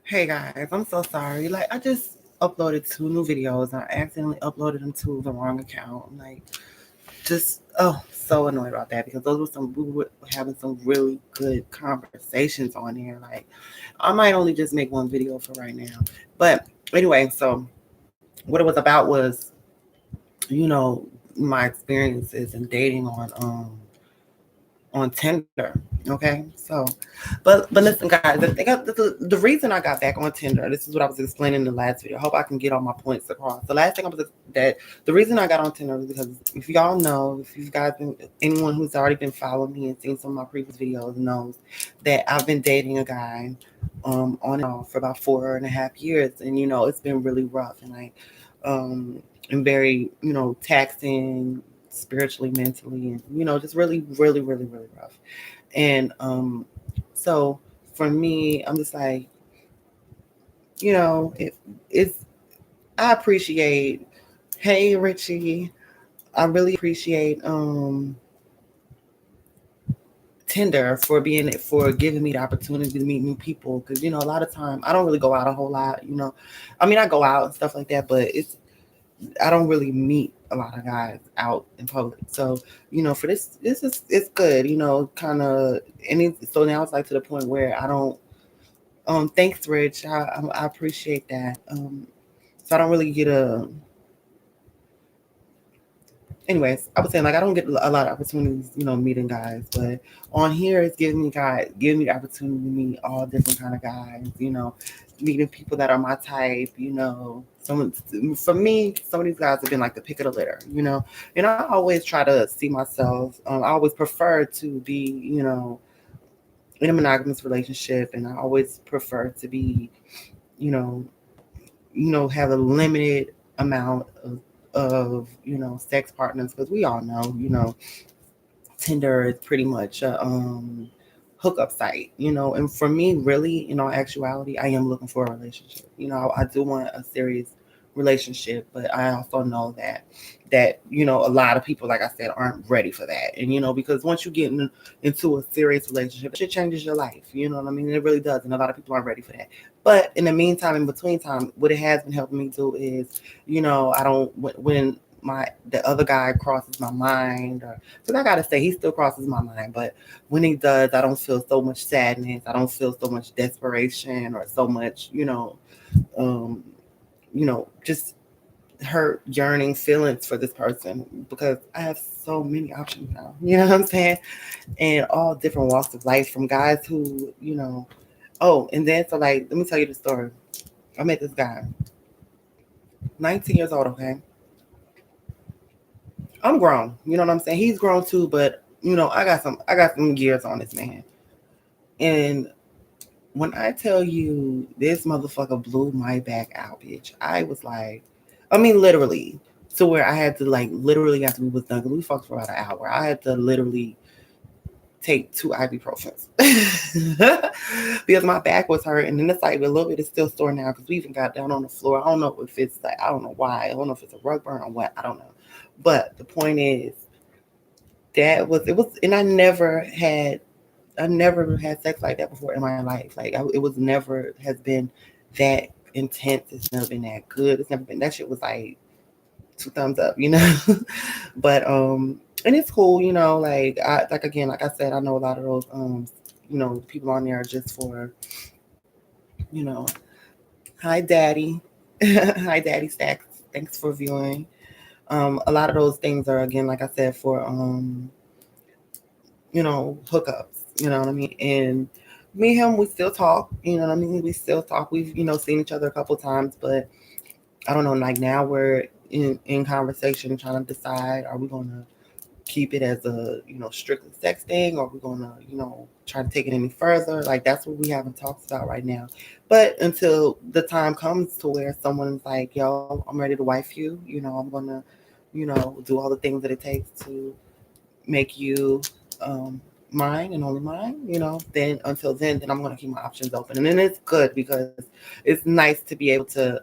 Hey guys, I'm so sorry. Like, I just uploaded two new videos and I accidentally uploaded them to the wrong account. I'm like, just so annoyed about that because those were we were having some really good conversations on there. Like, I might only just make one video for right now. But anyway, so what it was about was, you know, my experiences in dating on Tinder. Okay, so but listen, guys. The reason I got back on Tinder. This is what I was explaining in the last video. I hope I can get all my points across. The last thing I was that the reason I got on Tinder is because if y'all know, if you guys been anyone who's already been following me and seen some of my previous videos knows that I've been dating a guy on and off for about 4.5 years, and it's been really rough um and very taxing spiritually, mentally, and just really, really, really, really rough. And so for me, I'm just like, it's I appreciate. Hey, Richie, I really appreciate Tinder for giving me the opportunity to meet new people because a lot of time I don't really go out a whole lot. I mean I go out and stuff like that, but I don't really meet a lot of guys out in public. So, for this is it's good, kind of, so now it's like to the point where I don't. Thanks, Rich. I appreciate that. So I don't really get a. Anyways, I was saying like I don't get a lot of opportunities, meeting guys, but on here it's giving me the opportunity to meet all different kind of guys, meeting people that are my type, Some for me, some of these guys have been like the pick of the litter, and I always try to see myself. I always prefer to be, in a monogamous relationship, and I always prefer to be, you know, have a limited amount of sex partners because we all know, Tinder is pretty much a hookup site, and for me, really, in all actuality, I am looking for a relationship. I do want a serious relationship, but I also know that a lot of people, like I said, aren't ready for that. And because once you get into a serious relationship, it changes your life. You know what I mean? It really does, and a lot of people aren't ready for that. But in the meantime, in between time, what it has been helping me do is, I don't when the other guy crosses my mind, or because I gotta say he still crosses my mind, but when he does, I don't feel so much sadness. I don't feel so much desperation or so much, um, just hurt, yearning feelings for this person because I have so many options now. You know what I'm saying? And all different walks of life from guys who, Oh, and then so like, let me tell you the story. I met this guy, 19 years old. Okay, I'm grown. You know what I'm saying? He's grown too, but I got some years on this man. And when I tell you this motherfucker blew my back out, bitch, I was like, I mean, literally, to where I had to like literally after we was done, because we fucked for about an hour, I had to literally take two ibuprofens because my back was hurt, and then it's like a little bit is still sore now because we even got down on the floor. I don't know if it's like I don't know why. I don't know if it's a rug burn or what. I don't know. But the point is that was it was, and I never had sex like that before in my life. Like it was never has been that intense. It's never been that good. It's never been that shit was like two thumbs up, But and it's cool, like I like again, like I said, I know a lot of those people on there are just for, you know, hi daddy. Hi daddy stacks. Thanks for viewing. A lot of those things are again, like I said, for hookups, you know what I mean? And me and him, we still talk, you know what I mean? We still talk. We've, seen each other a couple times, but I don't know, like now we're in conversation trying to decide, are we gonna keep it as a, strictly sex thing, or are we gonna, try to take it any further? Like that's what we haven't talked about right now. But until the time comes to where someone's like, yo, I'm ready to wife you, I'm gonna, do all the things that it takes to make you mine and only mine, then until then I'm going to keep my options open. And then it's good because it's nice to be able to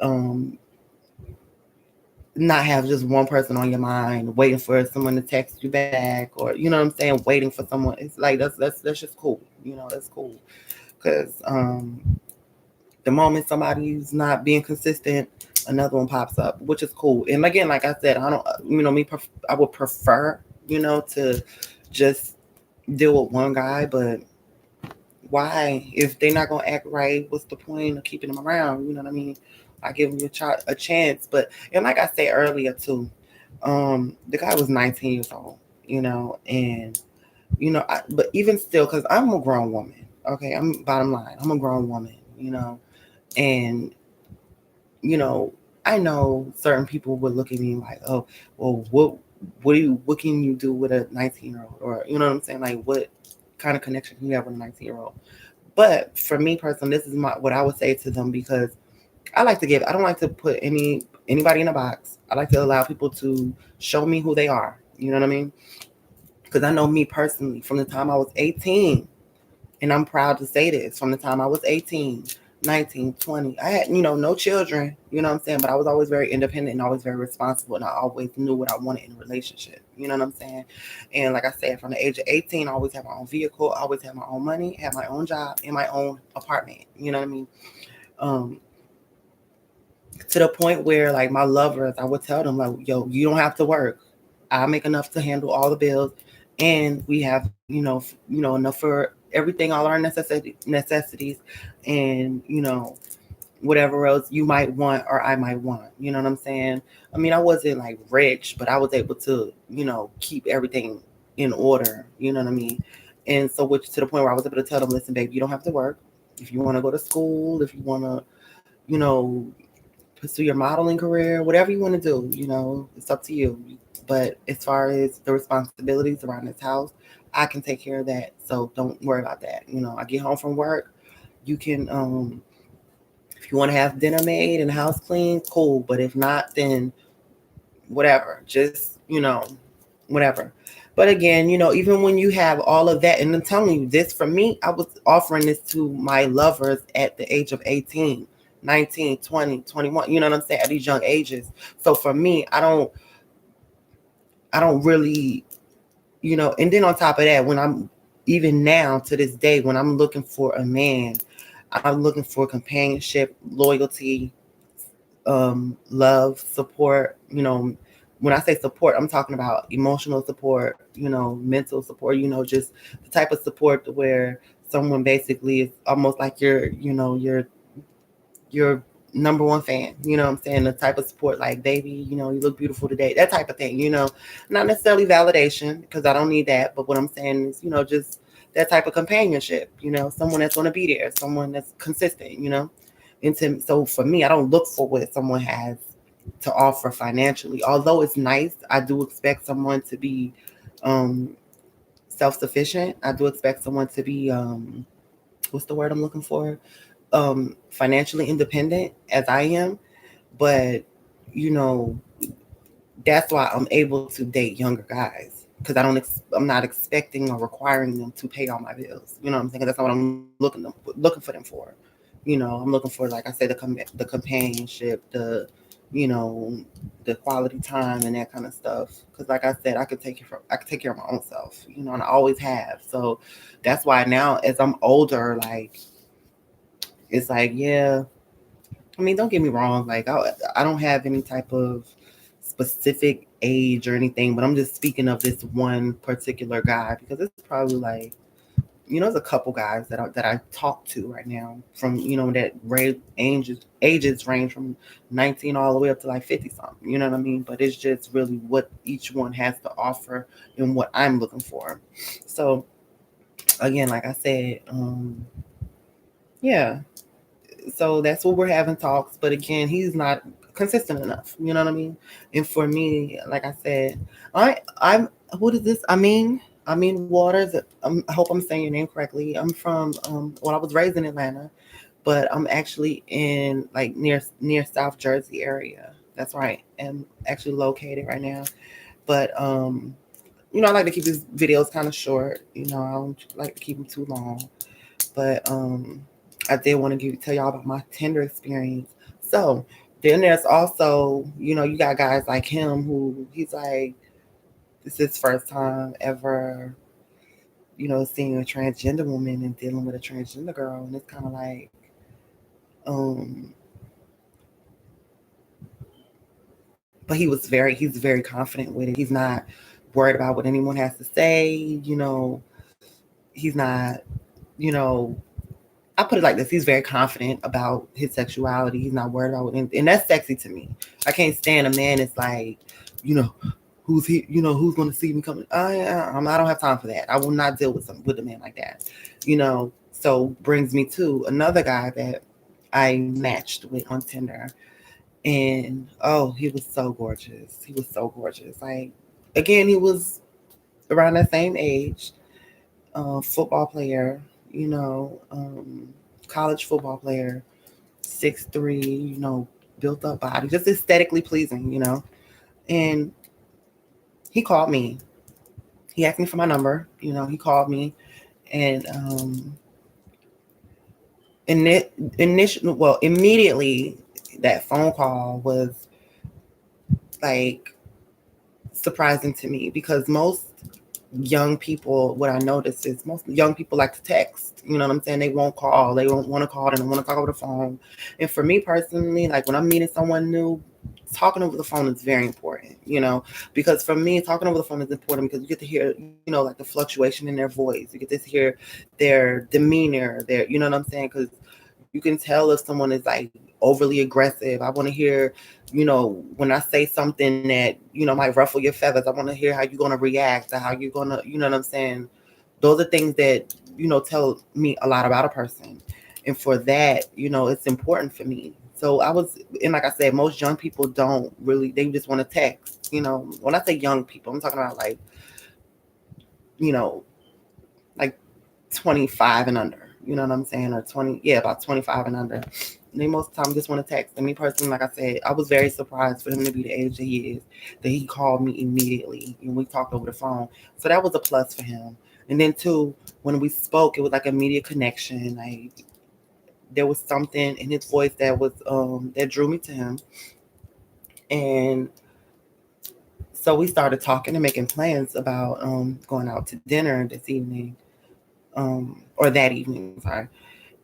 um, not have just one person on your mind waiting for someone to text you back, or you know what I'm saying, waiting for someone. It's like that's just cool, that's cool because the moment somebody's not being consistent, another one pops up, which is cool. And again, like I said, I don't, I would prefer, to just deal with one guy, but why? If they're not gonna act right, what's the point of keeping them around? You know what I mean? I give them a chance, but and like I said earlier too, the guy was 19 years old, and but even still, because I'm a grown woman. Okay, I'm bottom line. I'm a grown woman, and you know, I know certain people would look at me like, oh, well, what can you do with a 19-year-old, or you know what I'm saying? Like, what kind of connection can you have with a 19-year-old? But for me personally, this is what I would say to them, because I like to give. I don't like to put anybody in a box. I like to allow people to show me who they are. You know what I mean? Because I know me personally from the time I was 18, and I'm proud to say this, from the time I was 18, 19, 20, I had, no children, you know what I'm saying? But I was always very independent and always very responsible, and I always knew what I wanted in a relationship, you know what I'm saying? And like I said, from the age of 18, I always had my own vehicle, I always had my own money, had my own job, and my own apartment, you know what I mean? Um, to the point where, like, my lovers, I would tell them, like, yo, you don't have to work. I make enough to handle all the bills, and we have, enough for everything, all our necessities, and whatever else you might want or I might want. You know what I'm saying? I mean, I wasn't like rich, but I was able to, keep everything in order. You know what I mean? And so, which to the point where I was able to tell them, listen, babe, you don't have to work. If you want to go to school, if you want to, you know, pursue your modeling career, whatever you want to do, it's up to you. But as far as the responsibilities around this house, I can take care of that. So don't worry about that. I get home from work. You can, if you want to have dinner made and the house clean, cool. But if not, then whatever. Just, whatever. But again, even when you have all of that, and I'm telling you this, for me, I was offering this to my lovers at the age of 18, 19, 20, 21, you know what I'm saying, at these young ages. So for me, I don't really, and then on top of that, when I'm, even now to this day, when I'm looking for a man, I'm looking for companionship, loyalty, love, support. When I say support, I'm talking about emotional support, mental support, just the type of support where someone basically is almost like your number one fan. You know what I'm saying? The type of support like, baby, you look beautiful today. That type of thing, Not necessarily validation, because I don't need that. But what I'm saying is, just that type of companionship, someone that's going to be there, someone that's consistent, intimate. So for me, I don't look for what someone has to offer financially. Although it's nice, I do expect someone to be um, self-sufficient. I do expect someone to be what's the word I'm looking for? Financially independent, as I am. But you know, that's why I'm able to date younger guys, because I'm not expecting or requiring them to pay all my bills. You know what I'm saying? That's not what I'm looking for them for. I'm looking for, like I said, the companionship, you know, the quality time and that kind of stuff. Because, like I said, I could take care of my own self, and I always have. So that's why now, as I'm older, like it's like, yeah. I mean, don't get me wrong. Like I don't have any type of specific age or anything, but I'm just speaking of this one particular guy, because it's probably like, there's a couple guys that I talk to right now, from that ages range from 19 all the way up to like 50 something. You know what I mean? But it's just really what each one has to offer and what I'm looking for. So again, like I said, yeah. So that's what we're having talks. But again, he's not consistent enough. You know what I mean? And for me, like I said, I'm what is this? I mean Waters. I hope I'm saying your name correctly. I'm from well, I was raised in Atlanta, but I'm actually in like near South Jersey area. That's right. I'm actually located right now. But I like to keep these videos kind of short. I don't like to keep them too long. But I did want to tell y'all about my Tinder experience. So then there's also, you got guys like him who he's like, this is his first time ever, seeing a transgender woman and dealing with a transgender girl. And it's kind of like, Um, but he's very confident with it. He's not worried about what anyone has to say. He's not, you know, I put it like this: he's very confident about his sexuality. He's not worried about what, and that's sexy to me. I can't stand a man that's like, you know, who's he, who's going to see me coming. I don't have time for that. I will not deal with a man like that. So brings me to another guy that I matched with on Tinder, and oh, he was so gorgeous. He was so gorgeous. Like, again, he was around that same age, football player, college football player, 6'3", built up body, just aesthetically pleasing, And he called me. He asked me for my number. He called me, and immediately that phone call was like surprising to me because most young people, what I notice is most young people like to text. You know what I'm saying? They won't call. They don't want to call. They don't want to talk over the phone. And for me personally, like when I'm meeting someone new, talking over the phone is very important, because for me, talking over the phone is important because you get to hear, like the fluctuation in their voice. You get to hear their demeanor, you know what I'm saying? Because you can tell if someone is like overly aggressive. I want to hear, when I say something that, might ruffle your feathers, I want to hear how you're going to react or how you're going to, you know what I'm saying? Those are things that, tell me a lot about a person. And for that, it's important for me. So and like I said, most young people don't really, they just want to text. When I say young people, I'm talking about like, you know, like 25 and under. You know what I'm saying? Or 20, yeah, about 25 and under. They most of the time just want to text. And me personally, like I said, I was very surprised for him to be the age that he is, that he called me immediately and we talked over the phone. So that was a plus for him. And then too, when we spoke, it was like immediate connection. Like there was something in his voice that drew me to him. And so we started talking and making plans about going out to dinner this evening, or that evening, sorry.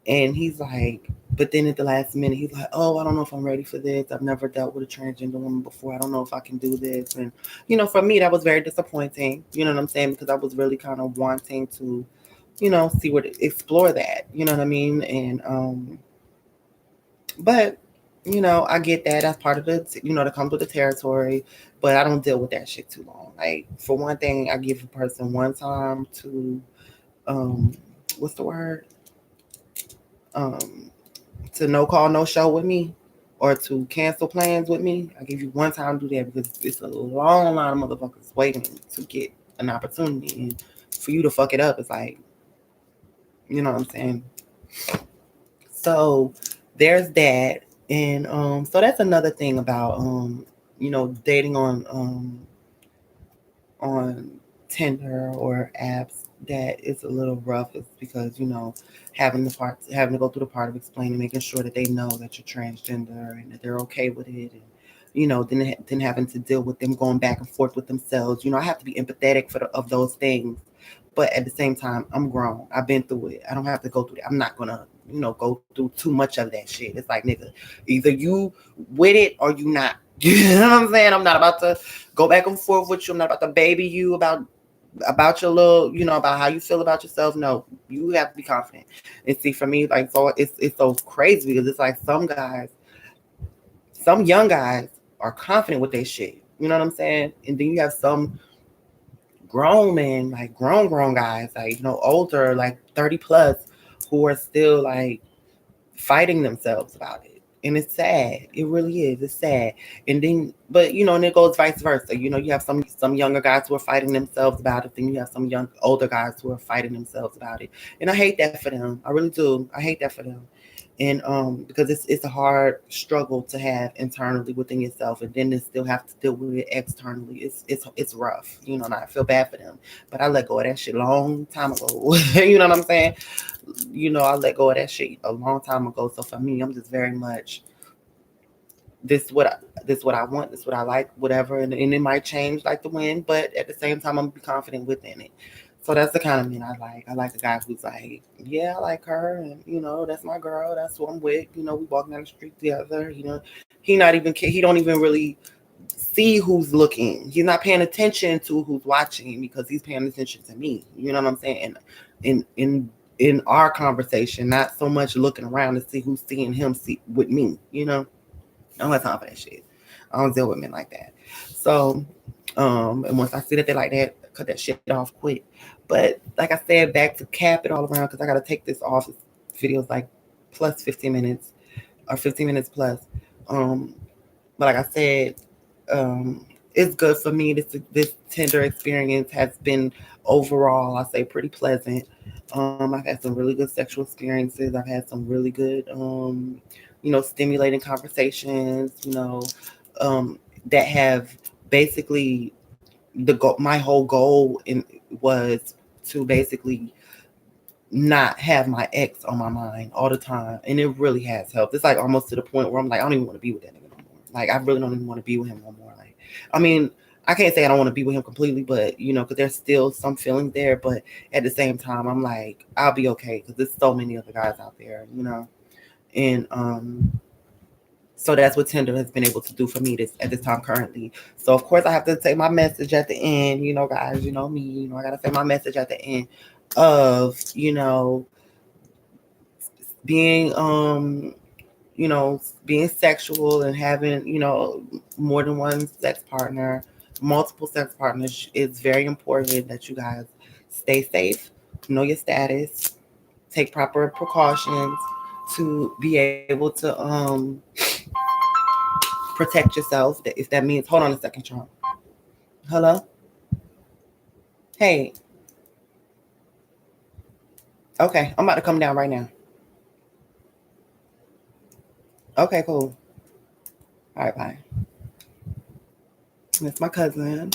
And he's like, but then at the last minute, he's like, oh, I don't know if I'm ready for this. I've never dealt with a transgender woman before. I don't know if I can do this. And, for me, that was very disappointing. You know what I'm saying? Because I was really kind of wanting to, explore that. You know what I mean? And, but, I get that. That's part of that comes with the territory. But I don't deal with that shit too long. Like, for one thing, I give a person one time to, what's the word? Um, to no call, no show with me or to cancel plans with me. I give you one time to do that because it's a long line of motherfuckers waiting to get an opportunity. And for you to fuck it up, it's like, you know what I'm saying? So there's that. And so that's another thing about dating on Tinder or apps that is a little rough is because having to go through the part of explaining, making sure that they know that you're transgender and that they're okay with it, and then having to deal with them going back and forth with themselves. I have to be empathetic of those things, but at the same time, I'm grown. I've been through it. I don't have to go through it. I'm not gonna go through too much of that shit. It's like, nigga, either you with it or you not. You know what I'm saying? I'm not about to go back and forth with you. I'm not about to baby you about your little, about how you feel about yourself. No, you have to be confident. And see, for me, like, so it's so crazy because it's like some young guys are confident with their shit. You know what I'm saying? And then you have some grown men, like grown guys, like, older, like 30 plus, who are still like fighting themselves about it. And it's sad. It really is. It's sad. And then, but and it goes vice versa. You have some younger guys who are fighting themselves about it. Then you have some young older guys who are fighting themselves about it. And I hate that for them. I really do. I hate that for them. And because it's a hard struggle to have internally within yourself, and then to still have to deal with it externally. It's rough. And I feel bad for them. But I let go of that shit a long time ago. You know what I'm saying? I let go of that shit a long time ago. So for me, I'm just very much this what I want, this what I like, whatever, and it might change like the wind, but at the same time, I'm gonna be confident within it. So that's the kind of man I like. I like a guy who's like, yeah, I like her, and that's my girl. That's who I'm with. We walking down the street together. He not even he don't even really see who's looking. He's not paying attention to who's watching because he's paying attention to me. You know what I'm saying? And in our conversation, not so much looking around to see who's seeing him see with me. I don't have time for that shit. I don't deal with men like that. So, and once I see that they like that, cut that shit off quick. But like I said, back to cap it all around because I gotta take this off. This video's like plus 15 minutes or 15 minutes plus. Um, but like I said, um, it's good for me. This Tinder experience has been overall, I say, pretty pleasant. I've had some really good sexual experiences. I've had some really good, stimulating conversations. That have basically my whole goal was to basically not have my ex on my mind all the time, and it really has helped. It's like almost to the point where I'm like, I don't even want to be with that nigga no more. Like, I really don't even want to be with him no more. Like, I mean, I can't say I don't want to be with him completely, but because there's still some feelings there. But at the same time, I'm like, I'll be okay because there's so many other guys out there, and so that's what Tinder has been able to do for me at this time currently. So of course I have to say my message at the end, guys, me, I gotta say my message at the end of, being being sexual and having, more than one sex partner, multiple sex partners. It's very important that you guys stay safe, know your status, take proper precautions to be able to protect yourself. If that means, hold on a second, Trump. Hello? Hey. Okay, I'm about to come down right now. Okay, cool. All right, bye. That's my cousin.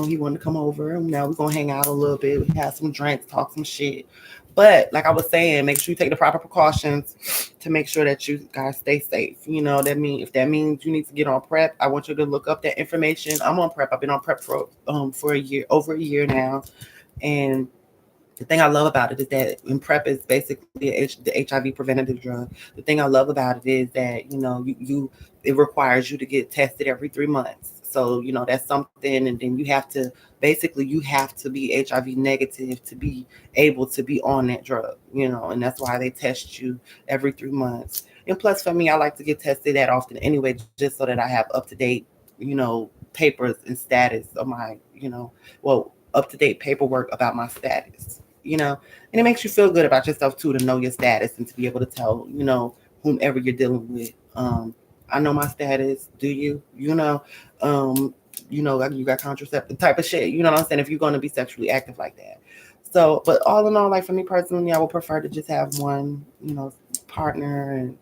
He wanted to come over. Now we're gonna hang out a little bit. We have some drinks, talk some shit. But like I was saying, make sure you take the proper precautions to make sure that you guys stay safe. If that means you need to get on prep, I want you to look up that information. I'm on prep. I've been on prep for a year, over a year now, and the thing I love about it is that in PrEP is basically the HIV preventative drug. The thing I love about it is that it requires you to get tested every 3 months. So that's something, and then you have to be HIV negative to be able to be on that drug. And that's why they test you every 3 months. And plus, for me, I like to get tested that often anyway, just so that I have up to date, papers and status of my, up to date paperwork about my status. And it makes you feel good about yourself too, to know your status and to be able to tell, whomever you're dealing with. I know my status. Do you? Like you got contraceptive type of shit. You know what I'm saying? If you're going to be sexually active like that. So, but all in all, like for me personally, I would prefer to just have one, partner.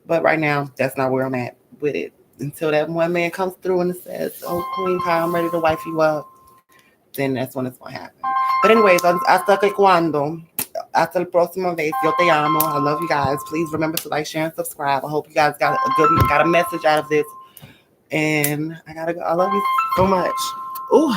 But right now, that's not where I'm at with it. Until that one man comes through and says, "Oh, Queen Kai, I'm ready to wife you up," then that's when it's going to happen. But anyways, hasta que cuando. Hasta el próximo vez. Yo te amo. I love you guys. Please remember to like, share, and subscribe. I hope you guys got a message out of this. And I gotta go. I love you so much. Ooh.